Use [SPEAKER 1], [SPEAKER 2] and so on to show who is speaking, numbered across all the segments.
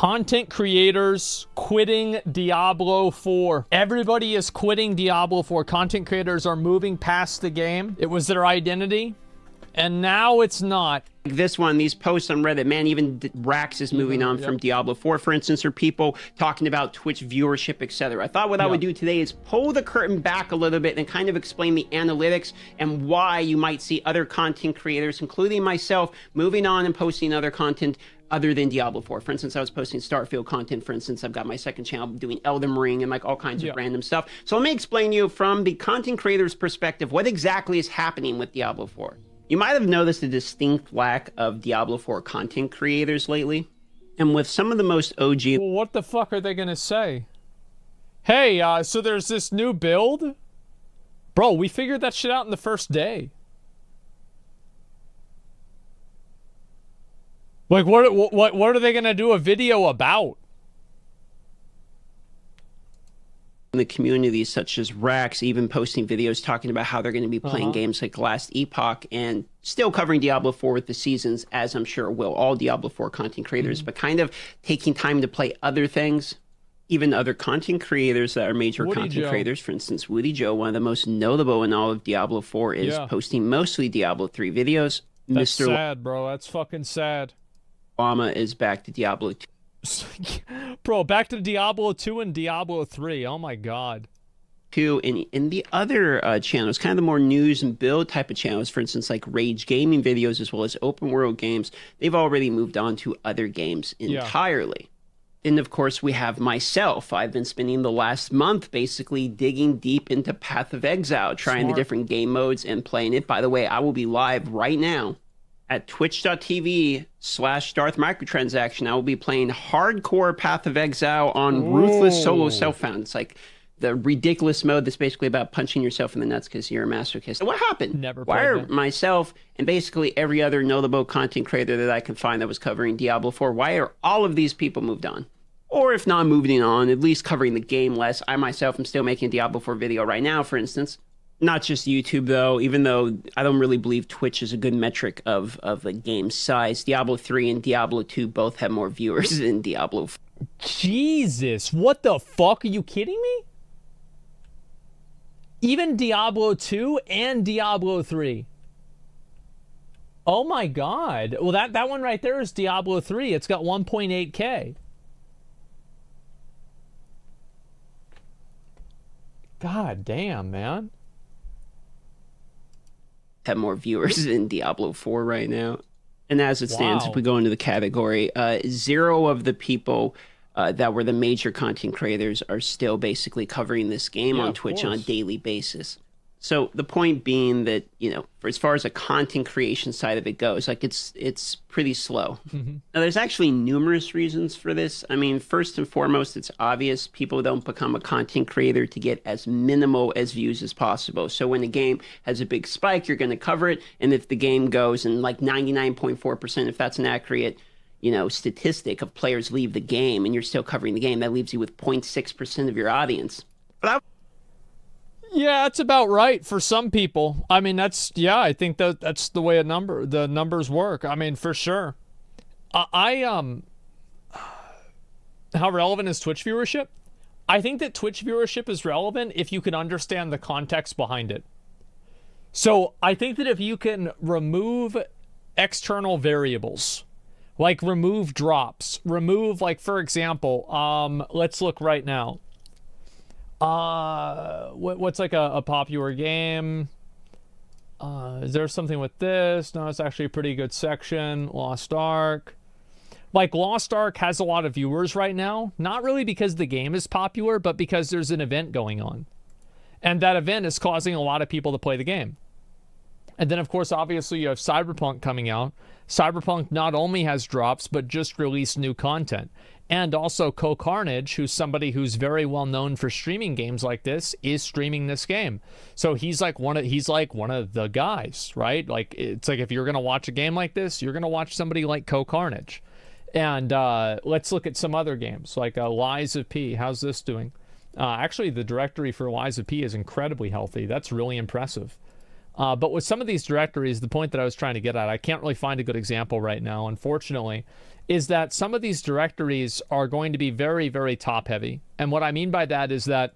[SPEAKER 1] Content creators quitting Diablo 4. Everybody is quitting Diablo 4. Content creators are moving past the game. It was their identity, and now it's not.
[SPEAKER 2] This one, these posts on Reddit, man, even Rax is moving on from Diablo 4, for instance, or people talking about Twitch viewership, etc. I thought what I would do today is pull the curtain back a little bit and kind of explain the analytics and why you might see other content creators, including myself, moving on and posting other content other than Diablo 4. For instance, I was posting Starfield content. For instance, I've got my second channel doing Elden Ring and like all kinds of random stuff. So let me explain to you from the content creator's perspective what exactly is happening with Diablo 4. You might have noticed a distinct lack of Diablo 4 content creators lately. And with some of the most OG...
[SPEAKER 1] Well, what the fuck are they gonna say? Hey, so there's this new build? Bro, we figured that shit out in the first day. Like, what are they gonna do a video about?
[SPEAKER 2] In the community, such as Rax, even posting videos talking about how they're going to be playing games like Last Epoch and still covering Diablo 4 with the seasons, as I'm sure will all Diablo 4 content creators, but kind of taking time to play other things. Even other content creators that are major content creators, for instance, Woody Joe, one of the most notable in all of Diablo 4, is posting mostly Diablo 3 videos.
[SPEAKER 1] That's sad, bro. That's fucking sad.
[SPEAKER 2] Llama is back to Diablo 2.
[SPEAKER 1] Bro, back to Diablo 2 and Diablo 3. Oh my god.
[SPEAKER 2] In the other channels, kind of the more news and build type of channels, for instance, like Rage Gaming videos as well as open world games, they've already moved on to other games entirely. And of course, we have myself. I've been spending the last month basically digging deep into Path of Exile, trying the different game modes and playing it. By the way, I will be live right now at twitch.tv/Darth Microtransaction. I will be playing hardcore Path of Exile on Ruthless Solo Self-Found. It's like the ridiculous mode that's basically about punching yourself in the nuts because you're a masochist. So what happened? Why are myself and basically every other notable content creator that I can find that was covering Diablo 4, why are all of these people moved on? Or if not moving on, at least covering the game less. I myself am still making a Diablo 4 video right now, for instance. Not just YouTube, though, even though I don't really believe Twitch is a good metric of a game size. Diablo 3 and Diablo 2 both have more viewers than Diablo 4.
[SPEAKER 1] Jesus, what the fuck? Are you kidding me? Even Diablo 2 and Diablo 3. Oh my god. Well, that one right there is Diablo 3. It's got 1.8K. God damn, man.
[SPEAKER 2] Have more viewers than Diablo 4 right now. And as it stands, if we go into the category, 0 of the people that were the major content creators are still basically covering this game on Twitch on a daily basis. So the point being that, you know, for as far as a content creation side of it goes, like it's pretty slow. Now, there's actually numerous reasons for this. I mean, first and foremost, it's obvious people don't become a content creator to get as minimal as views as possible. So when a game has a big spike, you're going to cover it. And if the game goes and like 99.4%, if that's an accurate, you know, statistic of players leave the game and you're still covering the game, that leaves you with 0.6% of your audience. But
[SPEAKER 1] yeah, that's about right for some people. I mean, I think that's the way the numbers work. I mean, for sure. How relevant is Twitch viewership? I think that Twitch viewership is relevant if you can understand the context behind it. So I think that if you can remove external variables, like remove drops, remove, like, for example, let's look right now. What's like a popular game? Is there something with this? No, it's actually a pretty good section. Lost Ark. Like, Lost Ark has a lot of viewers right now, not really because the game is popular, but because there's an event going on. And that event is causing a lot of people to play the game. And then, of course, obviously, you have Cyberpunk coming out. Cyberpunk not only has drops, but just released new content. And also, CoCarnage, who's somebody who's very well known for streaming games like this, is streaming this game. So he's like one of the guys, right? Like, it's like if you're gonna watch a game like this, you're gonna watch somebody like CoCarnage. And let's look at some other games, like Lies of P. How's this doing? Actually, the directory for Lies of P is incredibly healthy. That's really impressive. But with some of these directories, the point that I was trying to get at, I can't really find a good example right now, unfortunately. is that some of these directories are going to be very, very top heavy. And what I mean by that is that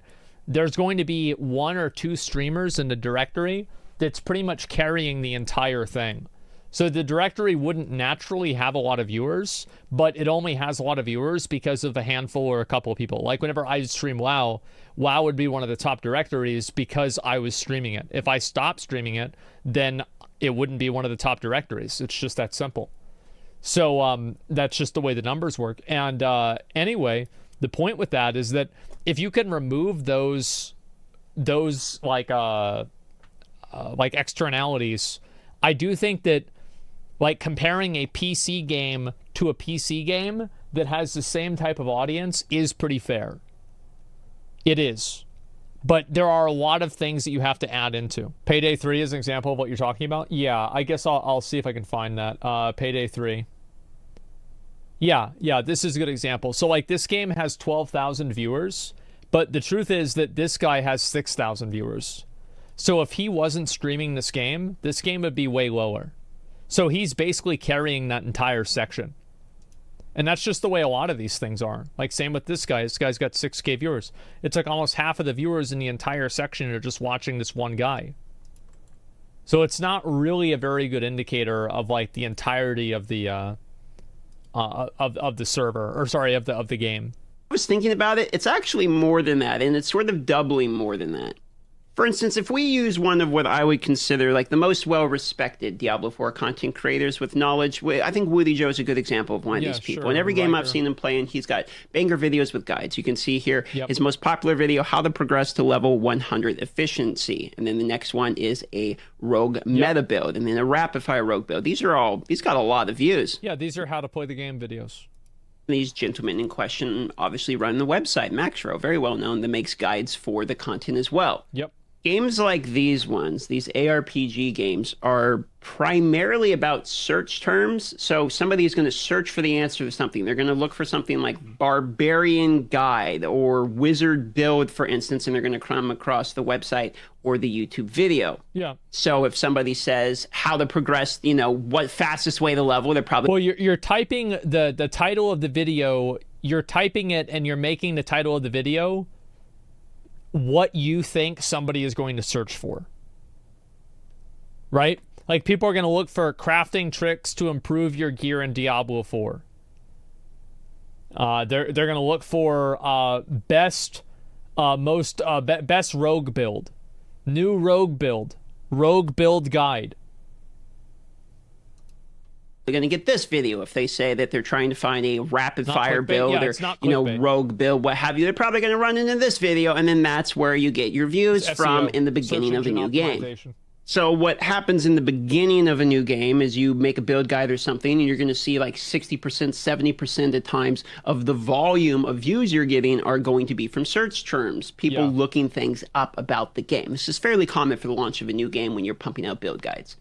[SPEAKER 1] there's going to be 1 or 2 streamers in the directory that's pretty much carrying the entire thing. So the directory wouldn't naturally have a lot of viewers, but it only has a lot of viewers because of a handful or a couple of people. Like whenever I stream WoW, WoW would be one of the top directories because I was streaming it. If I stopped streaming it, then it wouldn't be one of the top directories. It's just that simple. So that's just the way the numbers work. And anyway, the point with that is that if you can remove those like externalities, I do think that like comparing a PC game to a PC game that has the same type of audience is pretty fair. It is. But there are a lot of things that you have to add into. Payday 3 is an example of what you're talking about. Yeah, I guess I'll see if I can find that. Payday 3. Yeah, this is a good example. So like this game has 12,000 viewers, but the truth is that this guy has 6,000 viewers. So if he wasn't streaming this game would be way lower. So he's basically carrying that entire section. And that's just the way a lot of these things are. Like same with this guy. This guy's got 6K viewers. It's like almost half of the viewers in the entire section are just watching this one guy. So it's not really a very good indicator of like the entirety of the of the server, or sorry, of the game.
[SPEAKER 2] I was thinking about it. It's actually more than that, and it's sort of doubling more than that. For instance, if we use one of what I would consider like the most well-respected Diablo 4 content creators with knowledge, I think Woody Joe is a good example of one of these people.
[SPEAKER 1] Sure.
[SPEAKER 2] In every game I've seen him playing, he's got banger videos with guides. You can see here his most popular video, How to Progress to Level 100 Efficiency. And then the next one is a rogue meta build, and then a rapid-fire rogue build. These got a lot of views.
[SPEAKER 1] Yeah, these are how to play the game videos.
[SPEAKER 2] These gentlemen in question obviously run the website, Maxrow, very well known, that makes guides for the content as well.
[SPEAKER 1] Yep.
[SPEAKER 2] Games like these ones, these ARPG games, are primarily about search terms. So somebody is going to search for the answer to something. They're going to look for something like barbarian guide or wizard build, for instance, and they're going to come across the website or the YouTube video.
[SPEAKER 1] Yeah.
[SPEAKER 2] So if somebody says how to progress, what fastest way to level, they're probably...
[SPEAKER 1] Well, you're typing the title of the video, you're typing it and you're making the title of the video what you think somebody is going to search for, right? Like people are going to look for crafting tricks to improve your gear in Diablo 4. They're going to look for best rogue build, new rogue build guide.
[SPEAKER 2] They're going to get this video if they say that they're trying to find a rapid fire build or rogue build, what have you. They're probably going to run into this video, and then that's where you get your views from in the beginning of a new game. So what happens in the beginning of a new game is you make a build guide or something, and you're going to see like 60%, 70% at times of the volume of views you're getting are going to be from search terms, people looking things up about the game. This is fairly common for the launch of a new game when you're pumping out build guides.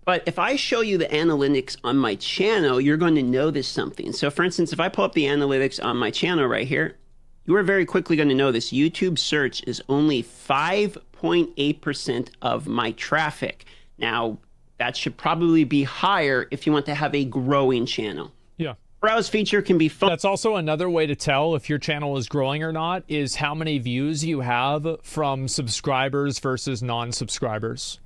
[SPEAKER 2] But if I show you the analytics on my channel, you're going to notice something. So for instance, if I pull up the analytics on my channel right here, you are very quickly going to notice YouTube search is only 5.8% of my traffic. Now, that should probably be higher if you want to have a growing channel.
[SPEAKER 1] Yeah.
[SPEAKER 2] Browse feature can be fun.
[SPEAKER 1] That's also another way to tell if your channel is growing or not, is how many views you have from subscribers versus non-subscribers.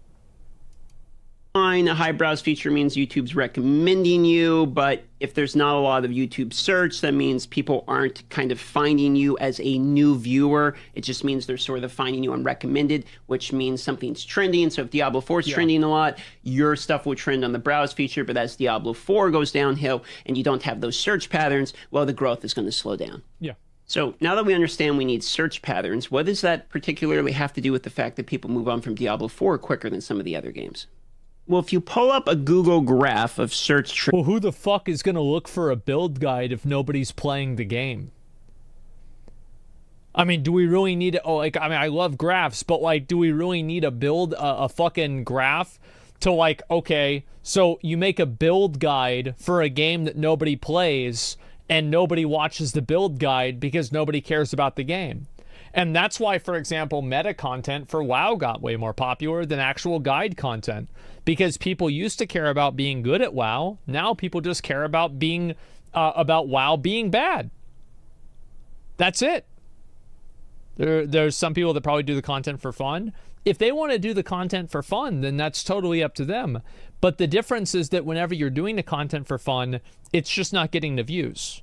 [SPEAKER 2] A high browse feature means YouTube's recommending you, but if there's not a lot of YouTube search, that means people aren't kind of finding you as a new viewer. It just means they're sort of finding you on recommended, which means something's trending. So if Diablo 4 is trending a lot, your stuff will trend on the browse feature, but as Diablo 4 goes downhill and you don't have those search patterns, well, the growth is going to slow down.
[SPEAKER 1] Yeah.
[SPEAKER 2] So now that we understand we need search patterns, what does that particularly have to do with the fact that people move on from Diablo 4 quicker than some of the other games? Well, if you pull up a Google graph of search trends...
[SPEAKER 1] Well, who the fuck is going to look for a build guide if nobody's playing the game? I mean, do we really need... I love graphs, but, like, do we really need to build a fucking graph to, like, okay, so you make a build guide for a game that nobody plays, and nobody watches the build guide because nobody cares about the game. And that's why, for example, meta content for WoW got way more popular than actual guide content. Because people used to care about being good at WoW. Now people just care about being about WoW being bad. That's it. There's some people that probably do the content for fun. If they want to do the content for fun, then that's totally up to them. But the difference is that whenever you're doing the content for fun, it's just not getting the views.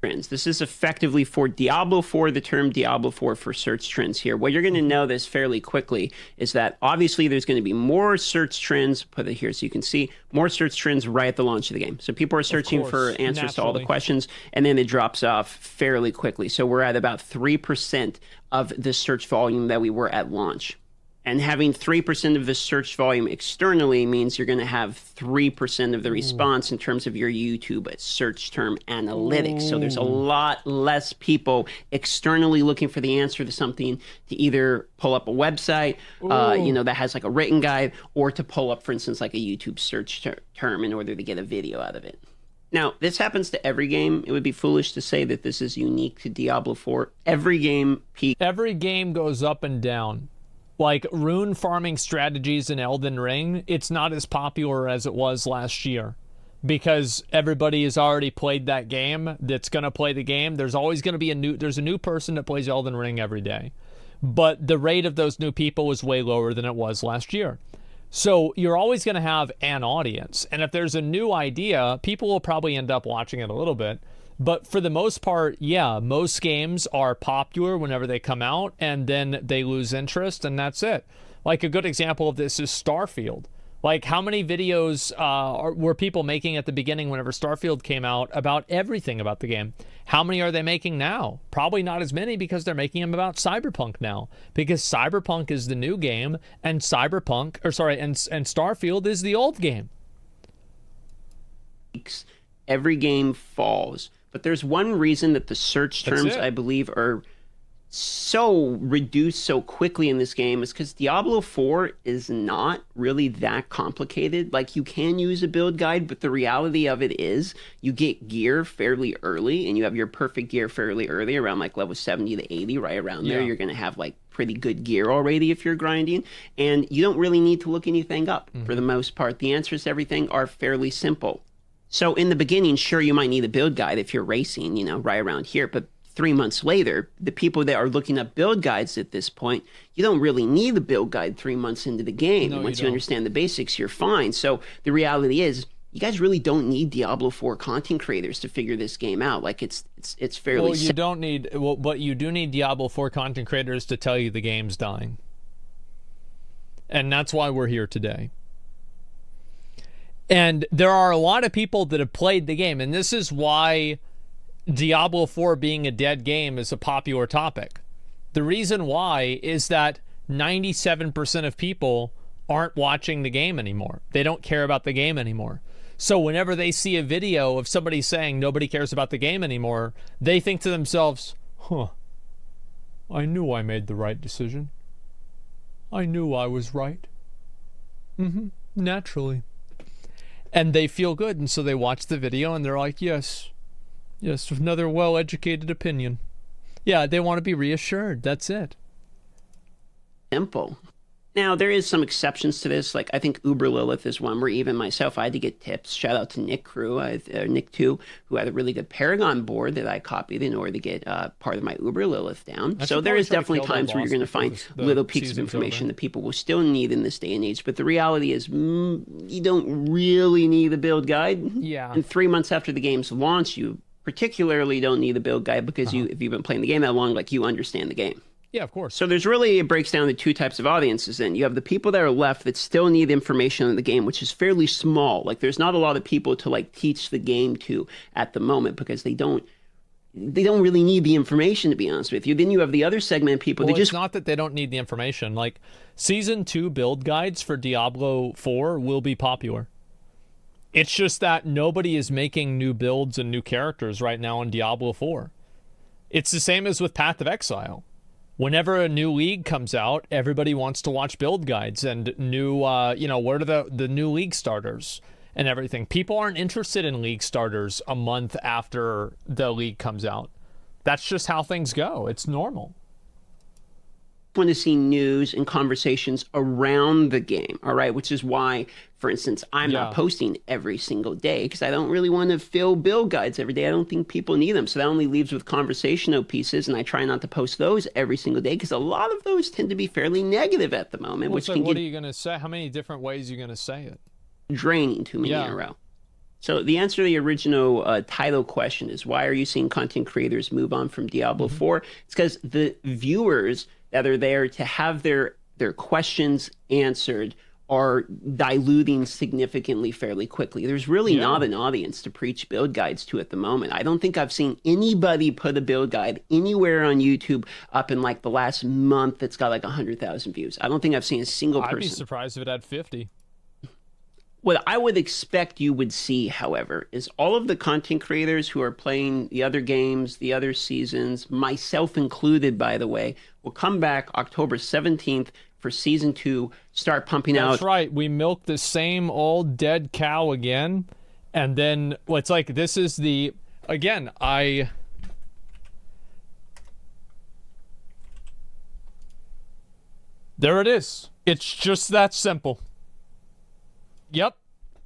[SPEAKER 2] This is effectively for Diablo 4, the term Diablo 4 for search trends here. What you're going to know this fairly quickly is that obviously there's going to be more search trends, put it here so you can see, more search trends right at the launch of the game. So people are searching for answers to all the questions, and then it drops off fairly quickly. So we're at about 3% of the search volume that we were at launch. And having 3% of the search volume externally means you're going to have 3% of the response in terms of your YouTube search term analytics. So there's a lot less people externally looking for the answer to something to either pull up a website, that has like a written guide, or to pull up, for instance, like a YouTube search term in order to get a video out of it. Now, this happens to every game. It would be foolish to say that this is unique to Diablo 4. Every game peaks.
[SPEAKER 1] Every game goes up and down. Like rune farming strategies in Elden Ring, it's not as popular as it was last year because everybody has already played that game that's going to play the game. There's always going to be there's a new person that plays Elden Ring every day. But the rate of those new people is way lower than it was last year. So you're always going to have an audience. And if there's a new idea, people will probably end up watching it a little bit. But for the most part, yeah, most games are popular whenever they come out, and then they lose interest, and that's it. Like a good example of this is Starfield. Like how many videos were people making at the beginning whenever Starfield came out about everything about the game? How many are they making now? Probably not as many because they're making them about Cyberpunk now. Because Cyberpunk is the new game, and Starfield is the old game.
[SPEAKER 2] Every game falls. But there's one reason that the search terms, I believe, are so reduced so quickly in this game is because Diablo 4 is not really that complicated. Like, you can use a build guide, but the reality of it is you get gear fairly early, and you have your perfect gear fairly early, around like level 70 to 80, right around there. You're going to have like pretty good gear already if you're grinding, and you don't really need to look anything up for the most part. The answers to everything are fairly simple. So in the beginning, sure, you might need a build guide if you're racing, right around here. But 3 months later, the people that are looking up build guides at this point, you don't really need a build guide 3 months into the game.
[SPEAKER 1] No,
[SPEAKER 2] Once you understand the basics, you're fine. So the reality is, you guys really don't need Diablo 4 content creators to figure this game out. Like it's fairly.
[SPEAKER 1] Well, you don't need. Well, but you do need Diablo 4 content creators to tell you the game's dying, and that's why we're here today. And there are a lot of people that have played the game, and this is why Diablo 4 being a dead game is a popular topic. The reason why is that 97% of people aren't watching the game anymore. They don't care about the game anymore. So whenever they see a video of somebody saying nobody cares about the game anymore, they think to themselves, I knew I made the right decision. I knew I was right. Naturally. And they feel good, and so they watch the video, and they're like, yes, another well-educated opinion. Yeah, they want to be reassured. That's it.
[SPEAKER 2] Simple. Now, there is some exceptions to this. Like, I think Uber Lilith is one where even myself, I had to get tips. Shout out to Nick Crew, Nick 2, who had a really good Paragon board that I copied in order to get part of my Uber Lilith down. So there is definitely times where you're going to find little pieces of information that people will still need in this day and age. But the reality is, you don't really need a build guide.
[SPEAKER 1] Yeah.
[SPEAKER 2] And 3 months after the game's launch, you particularly don't need a build guide because if you've been playing the game that long, like, you understand the game.
[SPEAKER 1] Yeah, of course.
[SPEAKER 2] So there's really, it breaks down to two types of audiences then. You have the people that are left that still need information on the game, which is fairly small. Like, there's not a lot of people to, like, teach the game to at the moment because they don't really need the information, to be honest with you. Then you have the other segment of people.
[SPEAKER 1] Well, it's not that they don't need the information. Like, Season 2 build guides for Diablo 4 will be popular. It's just that nobody is making new builds and new characters right now in Diablo 4. It's the same as with Path of Exile. Whenever a new league comes out, everybody wants to watch build guides and new, what are the new league starters and everything. People aren't interested in league starters a month after the league comes out. That's just how things go. It's normal.
[SPEAKER 2] want to see news and conversations around the game, all right? Which is why, for instance, I'm not posting every single day because I don't really want to fill build guides every day. I don't think people need them. So that only leaves with conversational pieces, and I try not to post those every single day because a lot of those tend to be fairly negative at the moment.
[SPEAKER 1] Well,
[SPEAKER 2] which
[SPEAKER 1] so
[SPEAKER 2] can
[SPEAKER 1] what
[SPEAKER 2] get
[SPEAKER 1] are you going to say? How many different ways are you going to say it?
[SPEAKER 2] draining too many in a row. So the answer to the original title question is, why are you seeing content creators move on from Diablo 4? It's because the viewers that are there to have their questions answered are diluting significantly fairly quickly. There's really not an audience to preach build guides to at the moment. I don't think I've seen anybody put a build guide anywhere on YouTube up in like the last month that's got like 100,000 views. I don't think I've seen a single person.
[SPEAKER 1] I'd be surprised if it had 50.
[SPEAKER 2] What I would expect you would see, however, is all of the content creators who are playing the other games, the other seasons, myself included, by the way, will come back October 17th for season 2, start pumping out.
[SPEAKER 1] That's right. We milk the same old dead cow again. And then it's like, this is the, again, there it is. It's just that simple. Yep,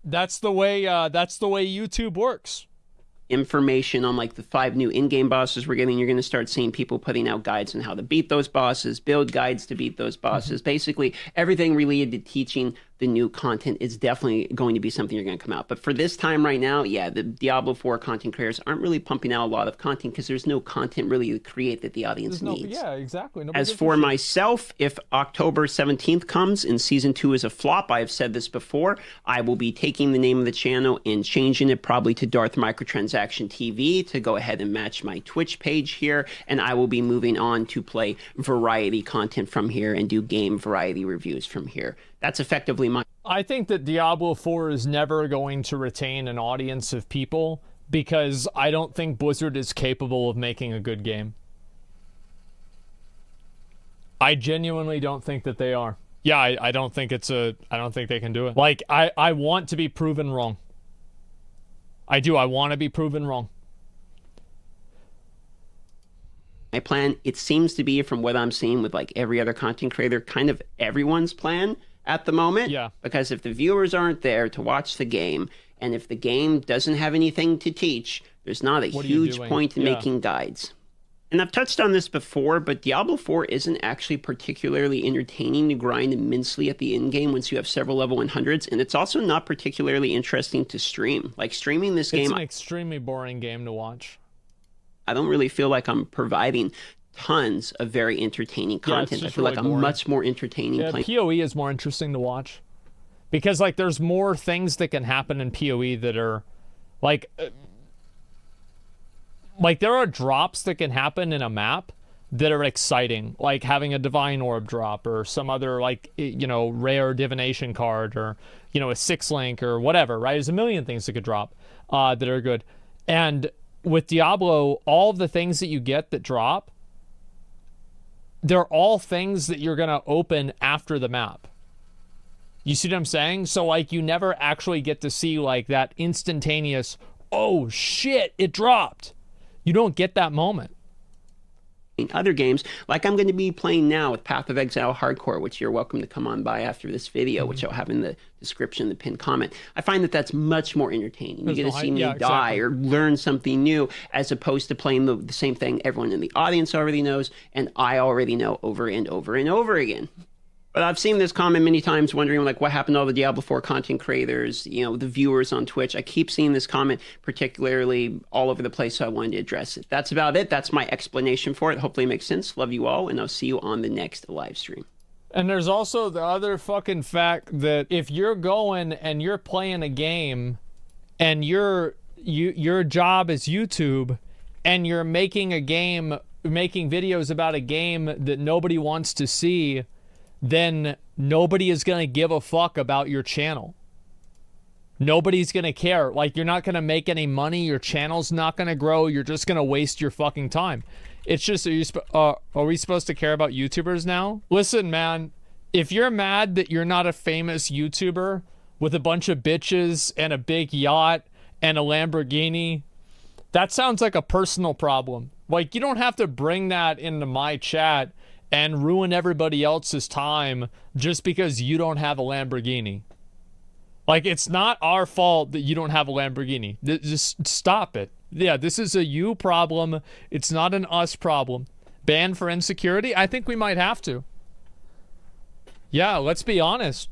[SPEAKER 1] that's the way YouTube works.
[SPEAKER 2] Information on like the 5 new in-game bosses we're getting. You're going to start seeing people putting out guides on how to beat those bosses, build guides to beat those bosses. Basically, everything related to teaching the new content is definitely going to be something you're going to come out. But for this time right now, yeah, the Diablo 4 content creators aren't really pumping out a lot of content because there's no content really to create that the audience needs.
[SPEAKER 1] Yeah, exactly.
[SPEAKER 2] As for myself, if October 17th comes and season 2 is a flop, I have said this before, I will be taking the name of the channel and changing it probably to Darth Microtransaction TV to go ahead and match my Twitch page here, and I will be moving on to play variety content from here and do game variety reviews from here. That's effectively my...
[SPEAKER 1] I think that Diablo 4 is never going to retain an audience of people because I don't think Blizzard is capable of making a good game. I genuinely don't think that they are. Yeah, I don't think I don't think they can do it. Like, I want to be proven wrong. I do. I want to be proven wrong.
[SPEAKER 2] My plan, it seems to be, from what I'm seeing with like every other content creator, kind of everyone's plan at the moment.
[SPEAKER 1] Yeah.
[SPEAKER 2] Because if the viewers aren't there to watch the game, and if the game doesn't have anything to teach, there's not a huge point in making guides. And I've touched on this before, but Diablo 4 isn't actually particularly entertaining to grind immensely at the end game once you have several level 100s, and it's also not particularly interesting to stream. Like, streaming this game...
[SPEAKER 1] It's an extremely boring game to watch.
[SPEAKER 2] I don't really feel like I'm providing tons of very entertaining content. I feel like I'm much more entertaining playing.
[SPEAKER 1] PoE is more interesting to watch. Because, like, there's more things that can happen in PoE that are, like... Like, there are drops that can happen in a map that are exciting, like having a Divine Orb drop or some other, like, you know, rare divination card or, you know, a 6-link or whatever, right? There's a million things that could drop that are good. And with Diablo, all of the things that you get that drop, they're all things that you're going to open after the map. You see what I'm saying? So, like, you never actually get to see, like, that instantaneous, oh, shit, it dropped. You don't get that moment.
[SPEAKER 2] In other games, like I'm going to be playing now with Path of Exile Hardcore, which you're welcome to come on by after this video, which I'll have in the description, the pinned comment. I find that that's much more entertaining. You get to see me die or learn something new, as opposed to playing the same thing everyone in the audience already knows, and I already know over and over and over again. But I've seen this comment many times, wondering, like, what happened to all the Diablo 4 content creators, you know, the viewers on Twitch. I keep seeing this comment, particularly all over the place, so I wanted to address it. That's about it. That's my explanation for it. Hopefully it makes sense. Love you all, and I'll see you on the next live stream.
[SPEAKER 1] And there's also the other fucking fact that if you're going and you're playing a game and your job is YouTube and you're making videos about a game that nobody wants to see, then nobody is going to give a fuck about your channel. Nobody's going to care. Like, you're not going to make any money. Your channel's not going to grow. You're just going to waste your fucking time. It's just, are we supposed to care about YouTubers now? Listen, man, if you're mad that you're not a famous YouTuber with a bunch of bitches and a big yacht and a Lamborghini, that sounds like a personal problem. Like, you don't have to bring that into my chat and ruin everybody else's time just because you don't have a Lamborghini. Like, it's not our fault that you don't have a Lamborghini. Just stop it. Yeah, this is a you problem. It's not an us problem. Ban for insecurity? I think we might have to. Yeah, let's be honest.